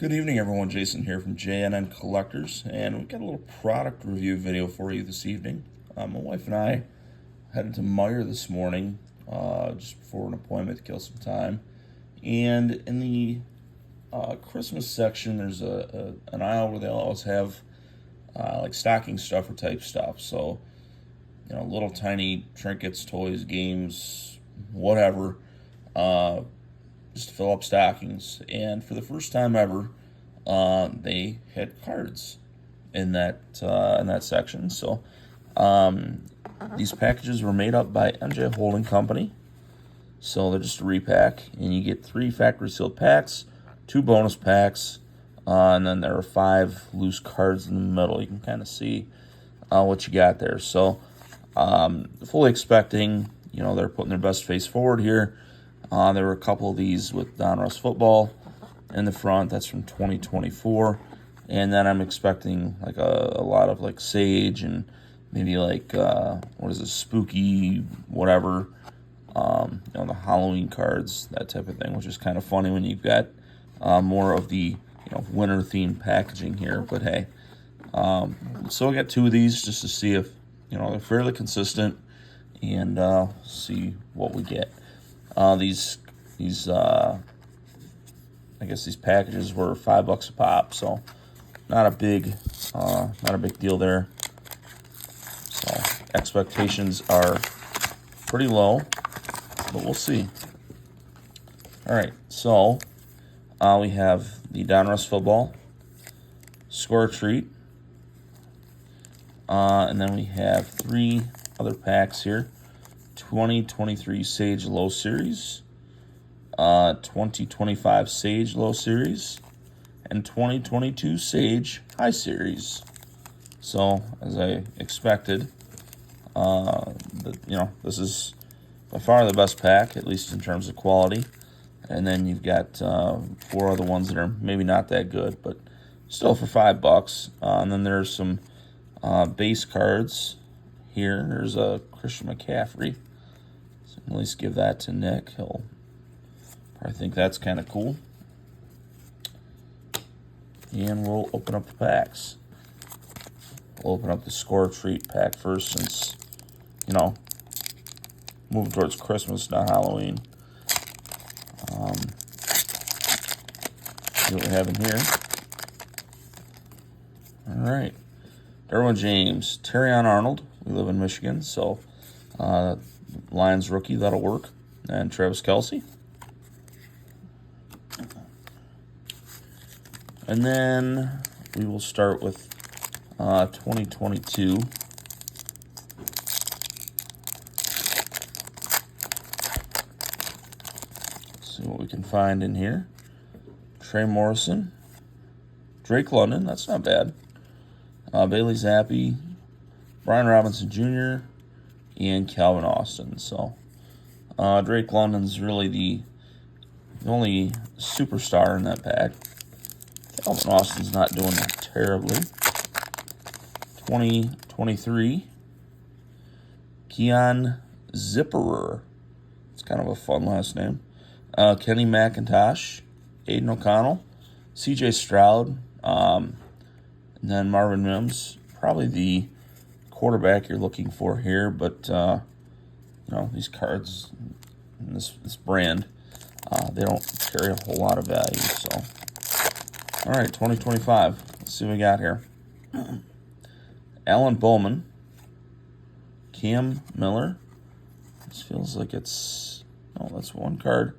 Good evening, everyone. Jason here from JNN Collectors, and we've got a little product review video for you this evening. My wife and I headed to Meijer this morning just before an appointment to kill some time. And in the Christmas section, there's an aisle where they always have like stocking stuffer type stuff. So, little tiny trinkets, toys, games, whatever. Just to fill up stockings. And for the first time ever, they had cards in that section. So these packages were made up by MJ Holding Company. So they're just a repack, and you get 3 factory sealed packs, 2 bonus packs, and then there are 5 loose cards in the middle. You can kind of see what you got there. So fully expecting, they're putting their best face forward here. There were a couple of these with Donruss football in the front. That's from 2024. And then I'm expecting like a lot of like Sage and maybe like, spooky, whatever. The Halloween cards, that type of thing, which is kind of funny when you've got more of the, winter themed packaging here. But hey, so I got 2 of these just to see if, they're fairly consistent and see what we get. These I guess these packages were $5 a pop, so not a big deal there. So expectations are pretty low, but we'll see. All right, so we have the Donruss football, Score Treat, and then we have 3 other packs here. 2023 Sage Low Series, 2025 Sage Low Series, and 2022 Sage High Series. So, as I expected, this is by far the best pack, at least in terms of quality. And then you've got 4 other ones that are maybe not that good, but still for $5. And then there's some base cards here. There's a Christian McCaffrey. At least give that to Nick. He'll probably think that's kind of cool. And we'll open up the packs. We'll open up the Score Treat pack first since, moving towards Christmas, not Halloween. See what we have in here. All right. Derwin James, Terrion Arnold. We live in Michigan, so Lions rookie, that'll work. And Travis Kelce. And then we will start with 2022. See what we can find in here. Trey Morrison. Drake London, that's not bad. Bailey Zappi. Brian Robinson Jr., and Calvin Austin. So Drake London's really the only superstar in that pack. Calvin Austin's not doing terribly. 2023 Keon Zipperer. It's kind of a fun last name. Kenny McIntosh, Aiden O'Connell, CJ Stroud, and then Marvin Mims. Probably the quarterback you're looking for here, but these cards, this brand, they don't carry a whole lot of value. So, all right, 2025. Let's see what we got here. Alan Bowman, Cam Miller. This feels like that's 1 card.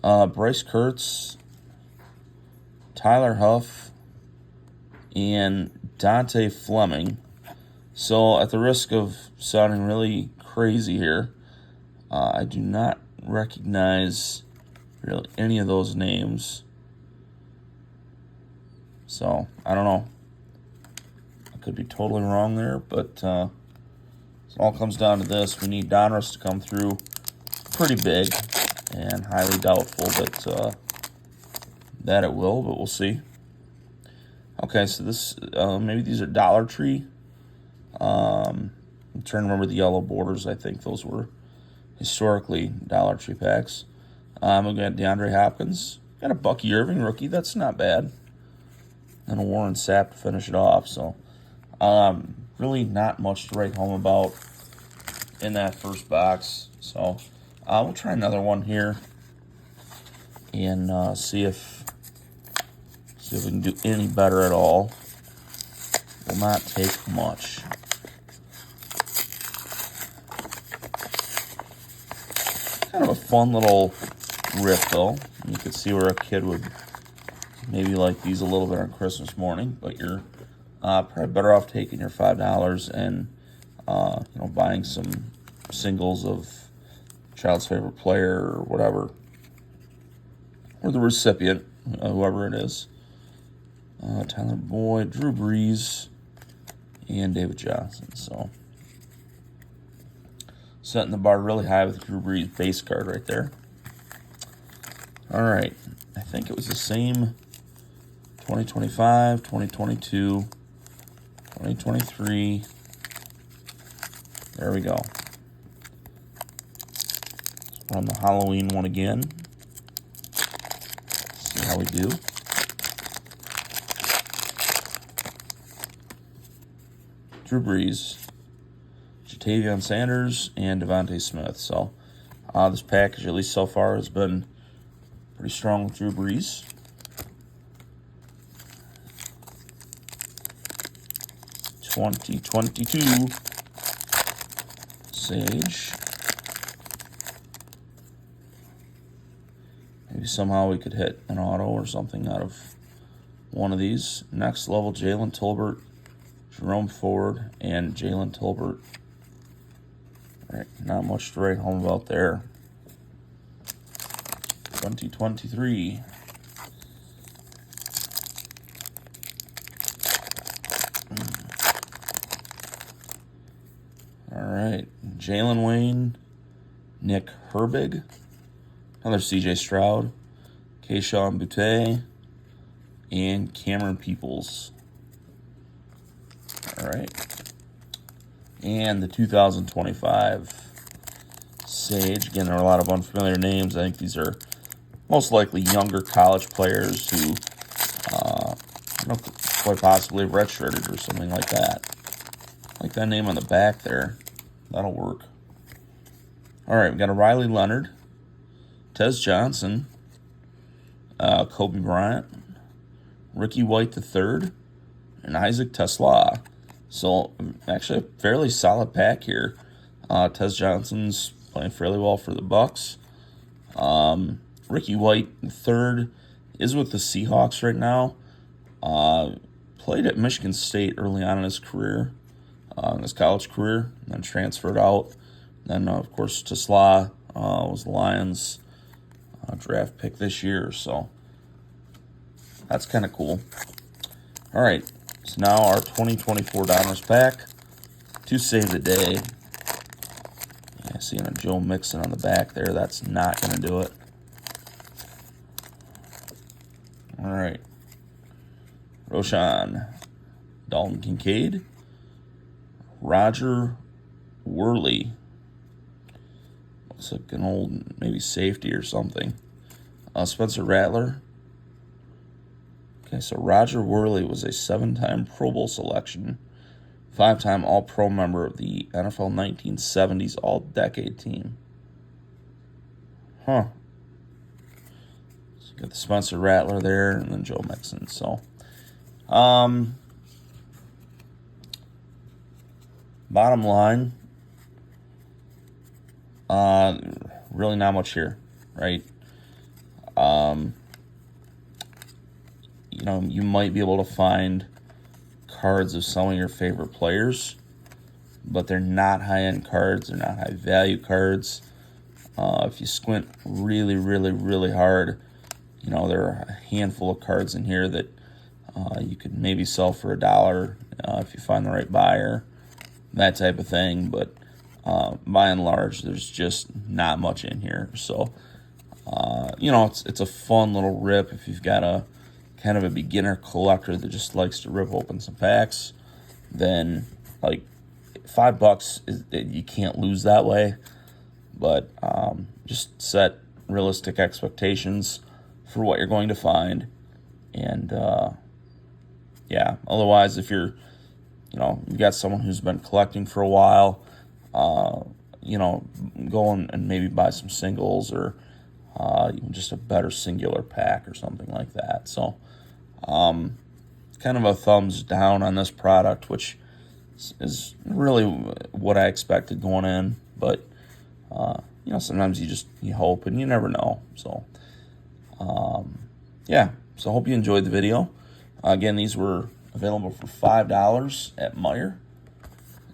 Bryce Kurtz, Tyler Huff, and Dante Fleming. So, at the risk of sounding really crazy here, I do not recognize really any of those names. So, I don't know. I could be totally wrong there, but it all comes down to this. We need Donruss to come through pretty big, and highly doubtful that it will, but we'll see. Okay, so this, maybe these are Dollar Tree. I'm trying to remember the yellow borders. I think those were historically Dollar Tree packs. We got DeAndre Hopkins, Got a Bucky Irving rookie. That's not bad. And a Warren Sapp to finish it off. So, really not much to write home about in that first box. So, we'll try another one here and see if we can do any better at all. Will not take much. Kind of a fun little rip, though. You could see where a kid would maybe like these a little bit on Christmas morning, but you're probably better off taking your $5 and buying some singles of child's favorite player or whatever, or the recipient, whoever it is. Tyler Boyd, Drew Brees, and David Johnson. So setting the bar really high with Drew Brees base card right there. All right, I think it was the same 2025, 2022, 2023. There we go. Let's run the Halloween one again. See how we do. Drew Brees, Ja'Tavion Sanders, and Devontae Smith. So this package, at least so far, has been pretty strong with Drew Brees. '22 Sage. Maybe somehow we could hit an auto or something out of one of these. Next level, Jalen Tolbert, Jerome Ford, and Jalen Tolbert. All right, not much to write home about there. 2023. All right, Jalen Wayne, Nick Herbig, another CJ Stroud, Keyshawn Butte, and Cameron Peoples. All right, and the 2025 Sage. Again, there are a lot of unfamiliar names. I think these are most likely younger college players who, quite possibly redshirted or something like that. Like that name on the back there. That'll work. All right, we got a Riley Leonard, Tez Johnson, Kobe Bryant, Ricky White III, and Isaac Tesla. So actually a fairly solid pack here. Tez Johnson's playing fairly well for the Bucks. Ricky White III is with the Seahawks right now. Played at Michigan State early on in his career, in his college career, and then transferred out. Then, of course, Tesla was the Lions' draft pick this year, so that's kind of cool. All right, so now our 2024 Donruss pack to save the day. Yeah, seeing a Joe Mixon on the back there, that's not going to do it. All right. Roshan, Dalton Kincaid, Roger Worley. Looks like an old maybe safety or something. Spencer Rattler. Okay, so Roger Worley was a 7-time Pro Bowl selection, 5-time All-Pro member of the NFL 1970s All-Decade team. Huh. So you got the Spencer Rattler there, and then Joe Mixon. So, bottom line, really not much here, right? You might be able to find cards of some of your favorite players, but they're not high-end cards. They're not high-value cards. If you squint really, really, really hard, there are a handful of cards in here that you could maybe sell for $1 if you find the right buyer, that type of thing. But by and large, there's just not much in here. So, it's a fun little rip if you've got a kind of a beginner collector that just likes to rip open some packs. Then, like, $5 you can't lose that way. But just set realistic expectations. for what you're going to find. And yeah, otherwise, if you've got someone who's been collecting for a while, go and maybe buy some singles, or even just a better singular pack or something like that. So kind of a thumbs down on this product, which is really what I expected going in. But sometimes you hope and you never know. So yeah, so I hope you enjoyed the video. Again, these were available for $5 at Meijer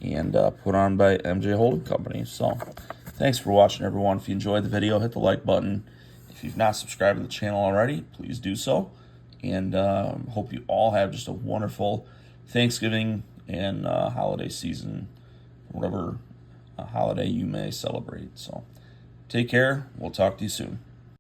and put on by MJ Holding Company. So thanks for watching, everyone. If you enjoyed the video, hit the like button. If you've not subscribed to the channel already, please do so. And hope you all have just a wonderful Thanksgiving and holiday season, whatever holiday you may celebrate. So take care. We'll talk to you soon.